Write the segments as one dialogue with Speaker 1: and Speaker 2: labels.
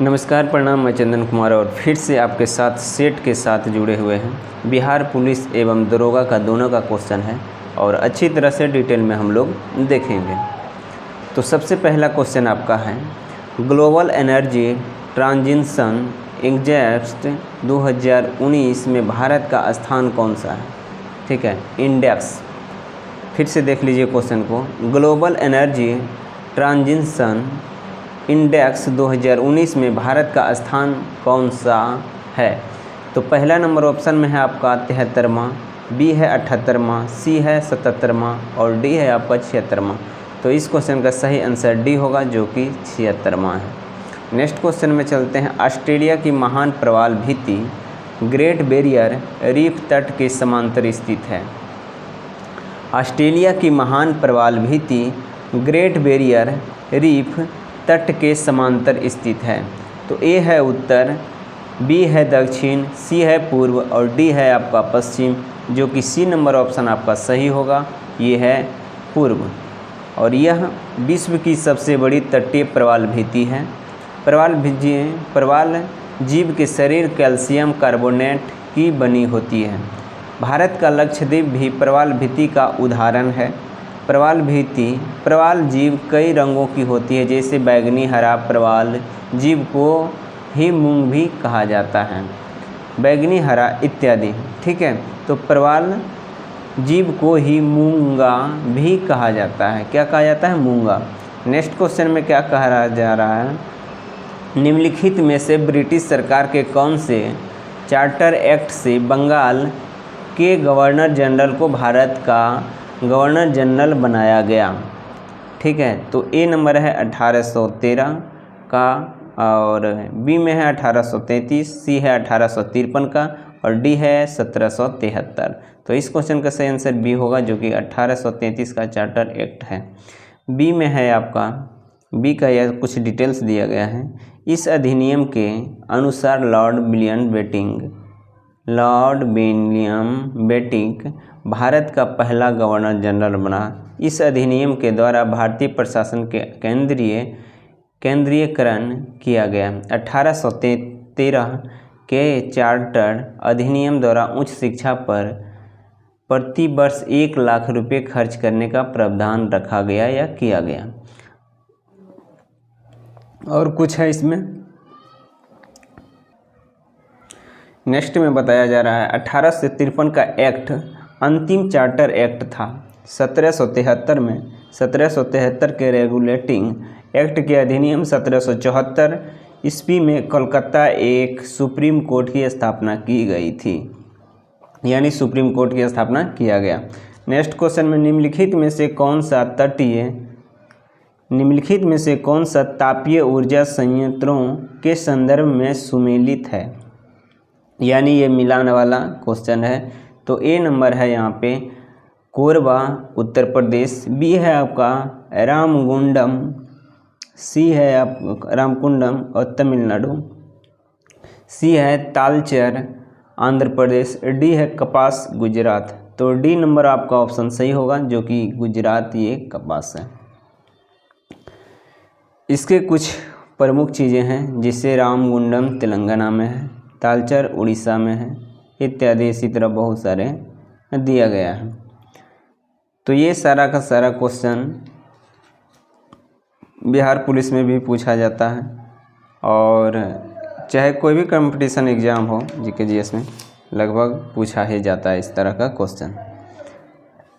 Speaker 1: नमस्कार, प्रणाम। मैं चंदन कुमार और फिर से आपके साथ सेट के साथ जुड़े हुए हैं। बिहार पुलिस एवं दरोगा का दोनों का क्वेश्चन है और अच्छी तरह से डिटेल में हम लोग देखेंगे। तो सबसे पहला क्वेश्चन आपका है, ग्लोबल एनर्जी ट्रांजिशन इंडेक्स 2019 में भारत का स्थान कौन सा है? ठीक है, इंडेक्स फिर से देख लीजिए क्वेश्चन को। ग्लोबल एनर्जी ट्रांजिशन इंडेक्स 2019 में भारत का स्थान कौन सा है? तो पहला नंबर ऑप्शन में है आपका 73वां, बी है 78वां, सी है 77वां और डी है आपका 76वां। तो इस क्वेश्चन का सही आंसर डी होगा, जो कि 76वां है। नेक्स्ट क्वेश्चन में चलते हैं। ऑस्ट्रेलिया की महान प्रवाल भित्ति ग्रेट बैरियर रीफ तट के समांतर स्थित है। ऑस्ट्रेलिया की महान प्रवाल भित्ति ग्रेट बैरियर रीफ तट के समांतर स्थित है। तो ए है उत्तर, बी है दक्षिण, सी है पूर्व और डी है आपका पश्चिम, जो कि सी नंबर ऑप्शन आपका सही होगा। ये है पूर्व और यह विश्व की सबसे बड़ी तटीय प्रवाल भित्ति है। प्रवाल जीव के शरीर कैल्शियम कार्बोनेट की बनी होती है। भारत का लक्षद्वीप भी प्रवाल भित्ति का उदाहरण है। प्रवाल जीव कई रंगों की होती है, जैसे बैगनी, हरा। प्रवाल जीव को ही मूंग भी कहा जाता है, बैगनी, हरा इत्यादि। ठीक है, तो प्रवाल जीव को ही मूंगा भी कहा जाता है। क्या कहा जाता है? मूंगा। नेक्स्ट क्वेश्चन में क्या कहा जा रहा है, निम्नलिखित में से ब्रिटिश सरकार के कौन से चार्टर एक्ट से बंगाल के गवर्नर जनरल को भारत का गवर्नर जनरल बनाया गया? ठीक है, तो ए नंबर है 1813 का और बी में है 1833, सी है 1853 का और डी है 1773। तो इस क्वेश्चन का सही आंसर बी होगा, जो कि 1833 का चार्टर एक्ट है। बी में है आपका, बी का यह कुछ डिटेल्स दिया गया है। इस अधिनियम के अनुसार लॉर्ड विलियम बेटिंक भारत का पहला गवर्नर जनरल बना। इस अधिनियम के द्वारा भारतीय प्रशासन के केंद्रीयकरण किया गया। 1813 के चार्टर अधिनियम द्वारा उच्च शिक्षा पर प्रति वर्ष 1 लाख रुपये खर्च करने का प्रावधान रखा गया या किया गया। और कुछ है इसमें। नेक्स्ट में बताया जा रहा है 1853 का एक्ट अंतिम चार्टर एक्ट था। 1773 के रेगुलेटिंग एक्ट के अधिनियम 1774 ईस्वी में कोलकाता एक सुप्रीम कोर्ट की स्थापना की गई थी, यानी सुप्रीम कोर्ट की स्थापना किया गया। नेक्स्ट क्वेश्चन में निम्नलिखित में से कौन सा तापीय ऊर्जा संयंत्रों के संदर्भ में सुमेलित है? यानी ये मिलान वाला क्वेश्चन है। तो ए नंबर है यहाँ पे कोरबा उत्तर प्रदेश, बी है आपका रामगुंडम, सी है रामकुंडम और तमिलनाडु, सी है तालचेर आंध्र प्रदेश, डी है कपास गुजरात। तो डी नंबर आपका ऑप्शन सही होगा, जो कि गुजरात ये कपास है। इसके कुछ प्रमुख चीज़ें हैं, जिससे रामगुंडम तेलंगाना में है, तालचेर उड़ीसा में है इत्यादि। इसी तरह बहुत सारे दिया गया है। तो ये सारा का सारा क्वेश्चन बिहार पुलिस में भी पूछा जाता है और चाहे कोई भी कंपटीशन एग्ज़ाम हो जीके जीएस में लगभग पूछा ही जाता है इस तरह का क्वेश्चन।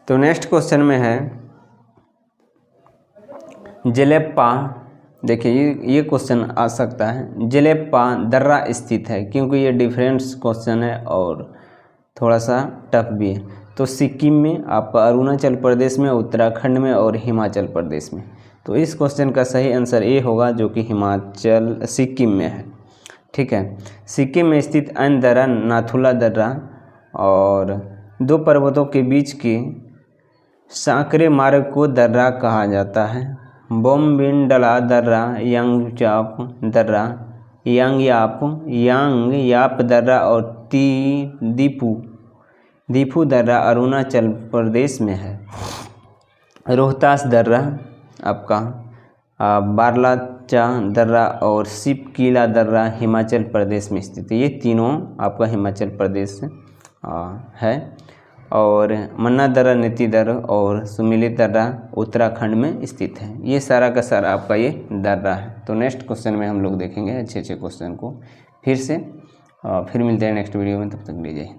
Speaker 1: तो नेक्स्ट क्वेश्चन में है जलेप्पा। देखिए ये क्वेश्चन आ सकता है, जलेप्पा दर्रा स्थित है, क्योंकि ये डिफरेंट क्वेश्चन है और थोड़ा सा टफ भी है। तो सिक्किम में, आपका अरुणाचल प्रदेश में, उत्तराखंड में और हिमाचल प्रदेश में। तो इस क्वेश्चन का सही आंसर ए होगा, जो कि सिक्किम में है। ठीक है, सिक्किम में स्थित अन्य दर्रा नाथुला दर्रा और 2 पर्वतों के बीच के सांकरे मार्ग को दर्रा कहा जाता है। बोमबिंडला दर्रा, यांगचाप दर्रा, यांगयाप दर्रा और दीफू दर्रा अरुणाचल प्रदेश में है। रोहतास दर्रा आपका बारला बच्चा दर्रा और शिपकीला दर्रा हिमाचल प्रदेश में स्थित है। ये तीनों आपका हिमाचल प्रदेश है। और मन्ना दर्रा, नीति दर्रा और सुमिलित दर्रा उत्तराखंड में स्थित है। ये सारा का सारा आपका ये दर्रा है। तो नेक्स्ट क्वेश्चन में हम लोग देखेंगे अच्छे क्वेश्चन को फिर से। फिर मिलते हैं नेक्स्ट वीडियो में, तब तक ले जाइए।